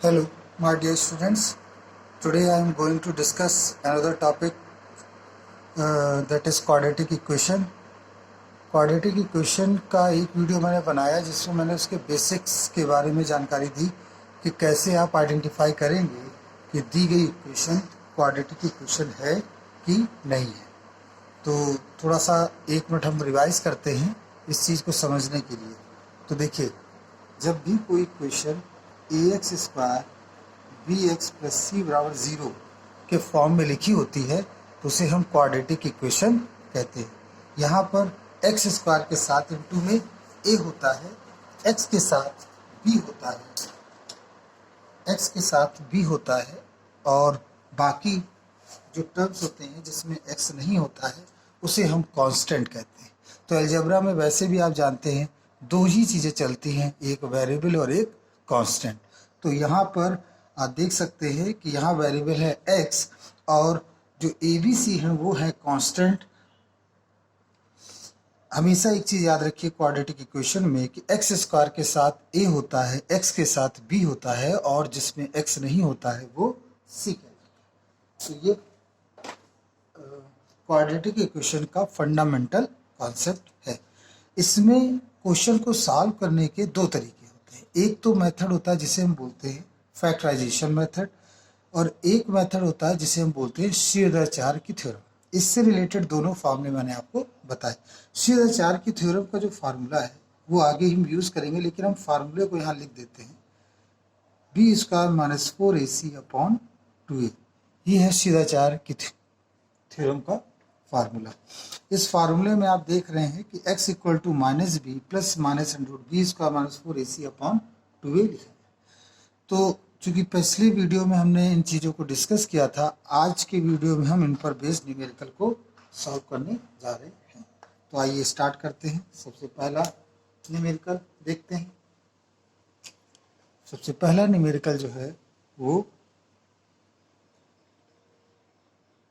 Hello, my dear students. Today I am going to discuss another topic that is quadratic equation. Quadratic equation का एक video मैंने बनाया जिसमें मैंने उसके बेसिक्स के बारे में जानकारी दी कि कैसे आप आइडेंटिफाई करेंगे कि दी गई इक्वेशन क्वाड्रेटिक इक्वेशन है कि नहीं है। तो थोड़ा सा 1 मिनट हम रिवाइज करते हैं इस चीज़ को समझने के लिए। तो देखिए, जब भी कोई इक्वेशन ax² bx + c = 0 के फॉर्म में लिखी होती है तो उसे हम क्वाड्रेटिक इक्वेशन कहते हैं। यहाँ पर x² के साथ इंटू में a होता है, x के साथ b होता है, x के साथ b होता है और बाकी जो टर्म्स होते हैं जिसमें x नहीं होता है उसे हम कांस्टेंट कहते हैं। तो अलजेब्रा में वैसे भी आप जानते हैं दो ही चीज़ें चलती हैं, एक वेरिएबल और एक कांस्टेंट। तो यहाँ पर आप देख सकते हैं कि यहाँ वेरिएबल है x और जो ABC है वो है कांस्टेंट। हमेशा एक चीज़ याद रखिए क्वाड्रेटिक इक्वेशन में कि x² के साथ a होता है, x के साथ b होता है और जिसमें x नहीं होता है वो c कहलाता है। तो ये क्वाड्रेटिक इक्वेशन का फंडामेंटल कॉन्सेप्ट है। इसमें क्वेश्चन को सॉल्व करने के दो तरीके होते हैं। एक तो मेथड होता है जिसे हम बोलते हैं फैक्टराइजेशन मेथड और एक मेथड होता है जिसे हम बोलते हैं श्रीधराचार्य की थ्योरम। इससे रिलेटेड दोनों फार्मूले मैंने आपको बताए। श्रीधराचार्य की थ्योरम का जो फार्मूला है वो आगे हम यूज़ करेंगे, लेकिन हम फार्मूले को यहाँ लिख देते हैं b² - 4ac/2a। ये है श्रीधराचार्य की थ्योरम का फार्मूला। इस फार्मूले में आप देख रहे हैं कि x = -b + -√b² - 4ac/2a लिखा है। तो चूंकि पिछली वीडियो में हमने इन चीज़ों को डिस्कस किया था, आज के वीडियो में हम इन पर बेस्ड न्यूमेरिकल को सॉल्व करने जा रहे हैं। तो आइए स्टार्ट करते हैं। सबसे पहला न्यूमेरिकल देखते हैं। सबसे पहला न्यूमेरिकल जो है वो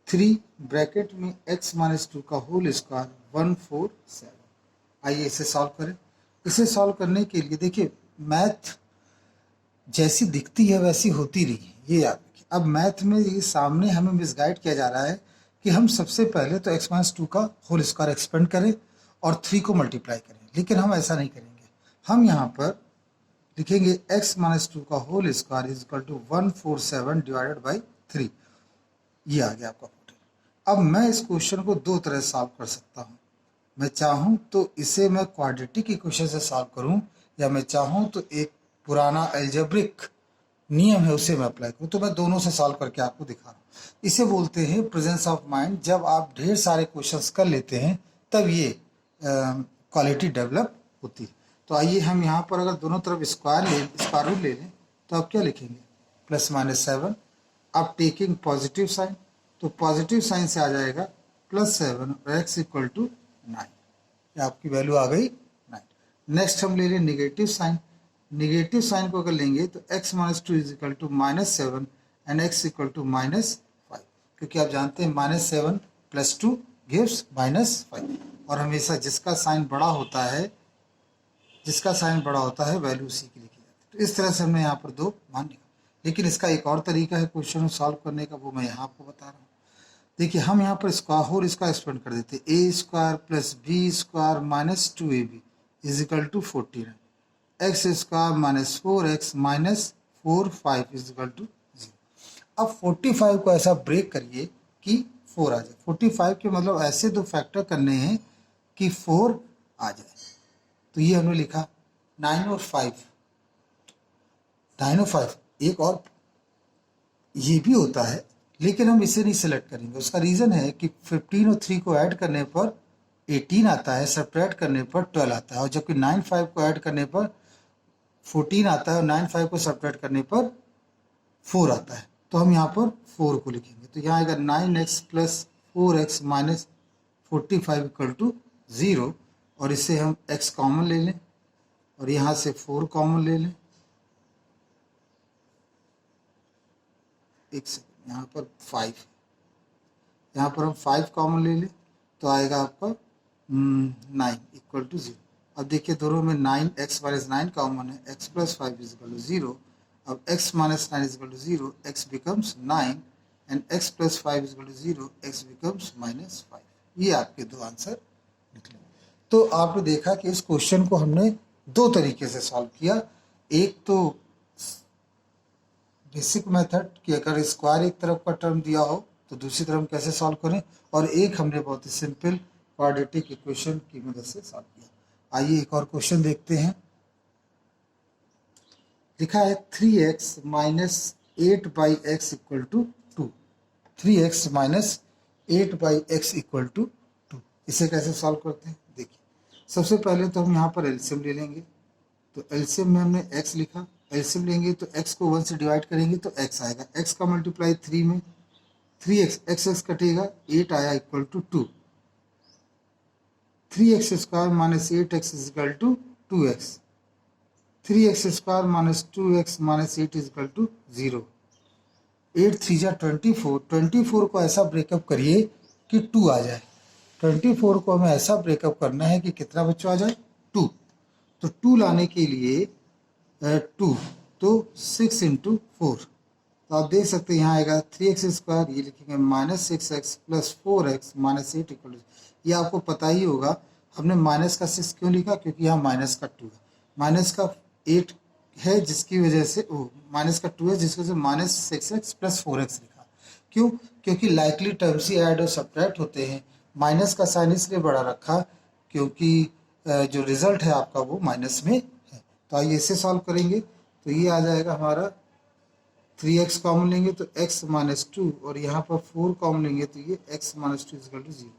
3 ब्रैकेट में x - 2 का होल स्क्वायर 147। आइए इसे सॉल्व करें। इसे सॉल्व करने के लिए देखिए, मैथ जैसी दिखती है वैसी होती नहीं है, ये याद रखिए। अब मैथ में ये सामने हमें मिसगाइड किया जा रहा है कि हम सबसे पहले तो x - 2 का होल स्क्वायर एक्सपेंड करें और 3 को मल्टीप्लाई करें, लेकिन हम ऐसा नहीं करेंगे। हम यहाँ पर लिखेंगे x - 2 का होल स्क्वायर = 147 / 3। ये आ गया आपका क्वेश्चन। अब मैं इस क्वेश्चन को दो तरह से सॉल्व कर सकता हूँ। मैं चाहूँ तो इसे मैं क्वाड्रेटिक इक्वेशन से सॉल्व करूँ या मैं चाहूँ तो एक पुराना अलजेब्रिक नियम है उसे मैं अप्लाई करूँ। तो मैं दोनों से सॉल्व करके आपको दिखा रहा हूँ। इसे बोलते हैं प्रेजेंस ऑफ माइंड। जब आप ढेर सारे क्वेश्चंस कर लेते हैं तब ये क्वालिटी डेवलप होती है। तो आइए हम यहाँ पर अगर दोनों तरफ स्क्वायर रूट ले लें तो आप क्या लिखेंगे, +-7। अब टेकिंग पॉजिटिव साइन तो पॉजिटिव साइन से आ जाएगा +7 और x = 9। आपकी वैल्यू आ गई 9। नेक्स्ट हम ले लें निगेटिव साइन। निगेटिव साइन को अगर लेंगे तो x - 2 = -7 एंड x = -5, क्योंकि आप जानते हैं -7 + 2 गिव्स -5 और हमेशा जिसका साइन बड़ा होता है वैल्यू उसी की लिखी जाती है। तो इस तरह से हमने यहाँ पर दो मान लिखा। लेकिन इसका एक और तरीका है क्वेश्चन को सॉल्व करने का, वो मैं यहाँ आपको बता रहा हूँ। देखिए, हम यहाँ पर होल स्क्वायर एक्सपेंड कर देते हैं। a² + b² - 2ab = 14 है। x² - 4x - 4 5 = 0। अब 45 को ऐसा ब्रेक करिए कि 4 आ जाए। 45 के मतलब ऐसे दो फैक्टर करने हैं कि 4 आ जाए। तो ये हमने लिखा 9 और 5। एक और ये भी होता है, लेकिन हम इसे नहीं सेलेक्ट करेंगे। उसका रीज़न है कि 15 और 3 को ऐड करने पर 18 आता है, सब्ट्रैक्ट करने पर 12 आता है, और जबकि 9 5 को ऐड करने पर 14 आता है और 9 5 को सब्ट्रैक्ट करने पर 4 आता है। तो हम यहाँ पर 4 को लिखेंगे। तो यहाँ आएगा 9x + 4x - 45 = 0 और इसे हम x कॉमन ले लें और यहाँ से 4 कॉमन ले लें। एक सेकेंड, यहाँ पर 5, यहाँ पर हम 5 कॉमन ले लें तो आएगा आपका 9 = 0। अब देखिए दोनों में 9 x - 9 कॉमन है, x + 5 = 0 अब x minus 9 is equal to 0, x becomes 9 and x plus 5 is equal to 0, x becomes minus 5. ये आपके दो आंसर निकले। तो आपने देखा कि इस क्वेश्चन को हमने दो तरीके से सॉल्व किया। एक तो बेसिक मेथड कि अगर स्क्वायर एक तरफ का टर्म दिया हो तो दूसरी तरफ कैसे सॉल्व करें, और एक हमने बहुत ही सिंपल क्वाड्रेटिक इक्वेशन की मदद से सॉल्व किया। आइए एक और क्वेश्चन देखते हैं। लिखा है 3x minus 8/x equal to 2। 3x minus 8/x equal to 2, इसे कैसे सॉल्व करते हैं देखिए। सबसे पहले तो हम यहाँ पर एलसीएम ले लेंगे। तो एलसीएम में हमने x लिखा, एलसीएम लेंगे तो x को 1 से डिवाइड करेंगे तो x आएगा। x का मल्टीप्लाई 3 में 3x, x कटेगा, 8 आया equal to 2। 3x square minus 8x is equal to 2x। 3x square minus 2x minus 8 is equal to 0। 8 3 जा 24। 24 को ऐसा ब्रेकअप करिए कि 2 आ जाए। 24 को हमें ऐसा ब्रेकअप करना है कि कितना बच्चों आ जाए, 2। तो 2 लाने के लिए 2 तो 6 इंटू 4। तो आप देख सकते हैं यहाँ आएगा 3x स्क्वायर, ये लिखेंगे minus 6x plus 4x minus 8 equal to, ये आपको पता ही होगा। हमने माइनस का 6 क्यों लिखा, क्योंकि यहाँ माइनस का 2 है, माइनस का 8 है जिसकी वजह से माइनस का 2 है जिसकी वजह से माइनस 6x प्लस 4x लिखा। क्यों, क्योंकि लाइकली टर्म्स ही ऐड और सब्ट्रैक्ट होते हैं। माइनस का साइन इसलिए बड़ा रखा क्योंकि जो रिजल्ट है आपका वो माइनस में है। तो आइए इसे सॉल्व करेंगे। तो ये आ जाएगा हमारा 3x कॉमन लेंगे तो x माइनस 2, और यहाँ पर 4 कॉमन लेंगे तो ये x माइनस 2 इक्वल टू 0।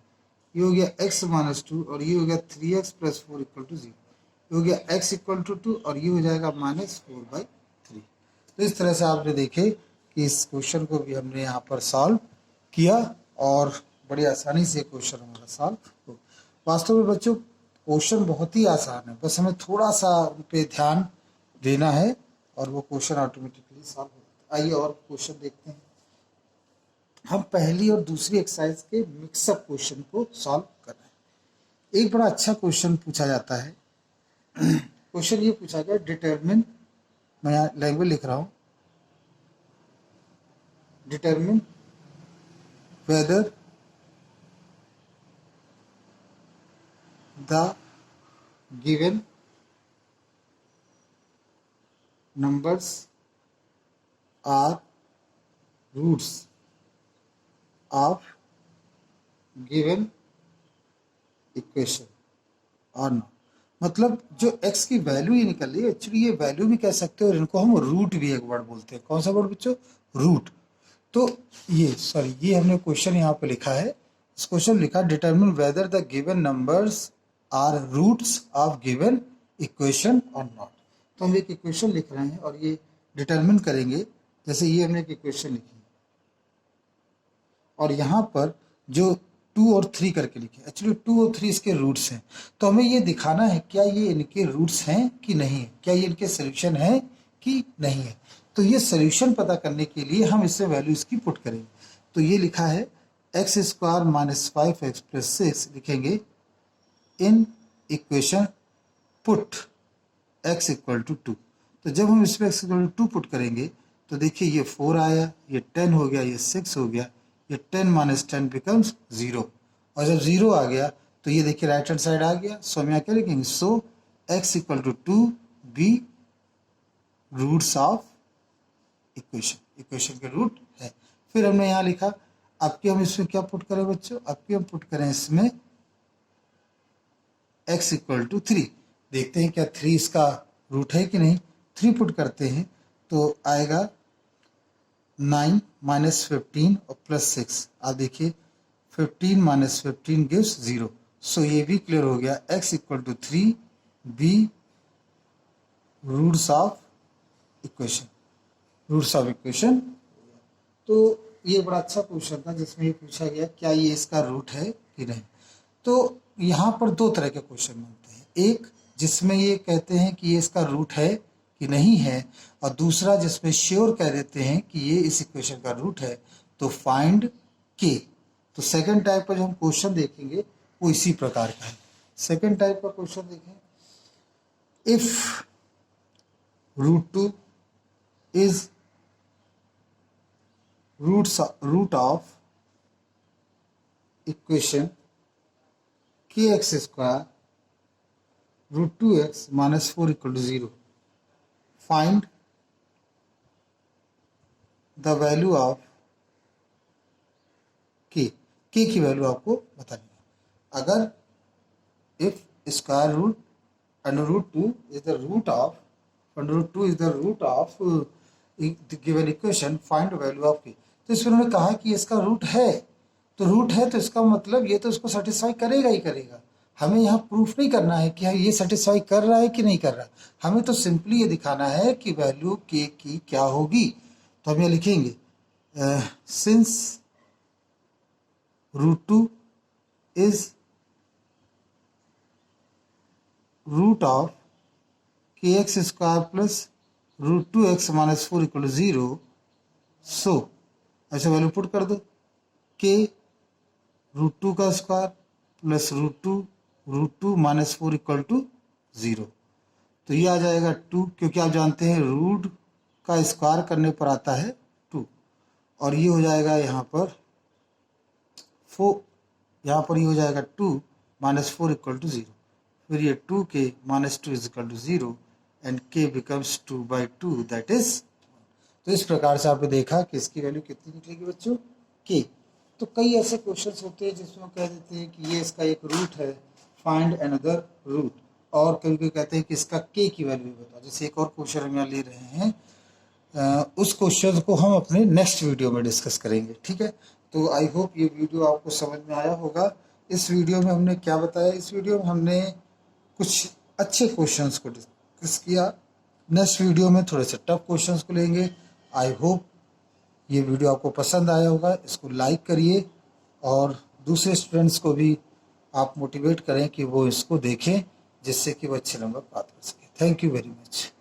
ये हो गया x माइनस 2 और ये हो गया 3x प्लस 4 इक्वल टू 0। ये हो गया x इक्वल टू 2 और ये हो जाएगा माइनस 4/3। तो इस तरह से आपने देखे कि इस क्वेश्चन को भी हमने यहाँ पर सॉल्व किया और बड़ी आसानी से क्वेश्चन हमारा सॉल्व हो। वास्तव में बच्चों क्वेश्चन बहुत ही आसान है, बस हमें थोड़ा सा उन पे ध्यान देना है और वो क्वेश्चन ऑटोमेटिकली सॉल्व हो जाता है। आइए और क्वेश्चन देखते हैं। हम पहली और दूसरी एक्सरसाइज के मिक्सअप क्वेश्चन को सॉल्व कर रहे हैं। एक बड़ा अच्छा क्वेश्चन पूछा जाता है। क्वेश्चन ये पूछा गया, डिटरमिन, मैं यहाँ लैंग्वेज लिख रहा हूँ, determine whether the given numbers are roots of given equation or not। मतलब जो x की वैल्यू ही निकल रही है, एक्चुअली ये वैल्यू भी कह सकते हो और इनको हम रूट भी एक वर्ड बोलते हैं। कौन सा वर्ड बच्चों, रूट। तो ये हमने क्वेश्चन यहाँ पे लिखा है। इस क्वेश्चन लिखा determine whether the given numbers are roots of given equation और नॉट। तो हम एक इक्वेशन लिख रहे हैं और ये डिटरमिन करेंगे। जैसे ये हमने एक इक्वेशन लिखी और यहाँ पर जो 2 और 3 करके लिखे, एक्चुअली 2 और 3 इसके रूट्स हैं। तो हमें ये दिखाना है क्या ये इनके रूट्स हैं कि नहीं है, क्या ये इनके सोल्यूशन है कि नहीं है। तो ये सोल्यूशन पता करने के लिए हम इससे वैल्यू इसकी पुट करेंगे। तो ये लिखा है x square minus 5x plus 6 लिखेंगे in equation put x equal to 2। तो जब हम इसमें x इक्वल टू 2 पुट करेंगे तो देखिए ये 4 आया, ये 10 हो गया, ये 6 हो गया, ये 10 माइनस 10 बिकम्स 0। और जब 0 आ गया तो ये देखिए राइट हैंड साइड आ गया। सो हम यहाँ क्या लिखेंगे, so x equal to 2 be roots of equation, equation के रूट है। फिर हमने यहाँ लिखा, अब की हम इसमें क्या पुट करें बच्चों, अब की हम पुट करें इसमें x इक्वल टू 3। देखते हैं क्या 3 इसका रूट है कि नहीं। 3 पुट करते हैं तो आएगा 9 माइनस 15 और प्लस 6। आप देखिए 15 माइनस 15 गिव्स 0। सो ये भी क्लियर हो गया, x equal to 3 be roots of equation, roots of equation. तो ये बड़ा अच्छा क्वेश्चन था जिसमें ये पूछा गया क्या ये इसका रूट है कि नहीं। तो यहाँ पर दो तरह के क्वेश्चन बनते हैं, एक जिसमें ये कहते हैं कि ये इसका रूट है कि नहीं है, और दूसरा जिसमें श्योर कह देते हैं कि ये इस इक्वेशन का रूट है, तो फाइंड के। तो सेकंड टाइप का जो हम क्वेश्चन देखेंगे वो इसी प्रकार का है। सेकंड टाइप का क्वेश्चन देखें, if root 2 is root of equation kx square root 2x minus 4 equal to 0. Find the value of k की वैल्यू आपको बतानी है. अगर if square root under root 2 is the root of the given equation, find the value of k. तो इसमें उन्होंने कहा कि इसका रूट है, तो रूट है तो इसका मतलब ये तो इसको सेटिस्फाई करेगा ही करेगा. हमें यहाँ प्रूफ नहीं करना है कि ये सेटिस्फाई कर रहा है कि नहीं कर रहा. हमें तो सिंपली ये दिखाना है कि वैल्यू के की क्या होगी. तो हम ये लिखेंगे since root 2 is root of kx square plus root 2x minus 4 equal to 0. So ऐसे वैल्यू पुट कर दो. k रूट 2 का square plus root two minus 4 equal to 0. तो ये आ जाएगा 2, क्योंकि आप जानते हैं रूट का स्क्वायर करने पर आता है 2. और ये हो जाएगा यहाँ पर 4, यहाँ पर ये हो जाएगा 2 माइनस 4 इक्वल टू 0. फिर ये 2k minus 2 is equal to 0 and k becomes 2/2 that is. तो इस प्रकार से आपने देखा कि इसकी वैल्यू कितनी निकलेगी बच्चों, k. तो कई ऐसे क्वेश्चंस होते हैं जिसमें हम कह देते हैं कि ये इसका एक रूट है, फाइंड अनदर रूट. और कभी कभी कहते हैं कि इसका k की वैल्यू बताओ. जैसे एक और क्वेश्चन हम यहाँ ले रहे हैं, उस क्वेश्चन को हम अपने नेक्स्ट वीडियो में डिस्कस करेंगे. ठीक है. तो आई होप ये वीडियो आपको समझ में आया होगा. इस वीडियो में हमने क्या बताया, इस वीडियो में हमने कुछ अच्छे क्वेश्चंस को डिस्कस किया. नेक्स्ट वीडियो में थोड़े से टफ क्वेश्चंस को लेंगे. आई होप ये वीडियो आपको पसंद आया होगा. इसको लाइक करिए और दूसरे स्टूडेंट्स को भी आप मोटिवेट करें कि वो इसको देखें, जिससे कि वो अच्छे नंबर प्राप्त कर सकें. Thank you very much.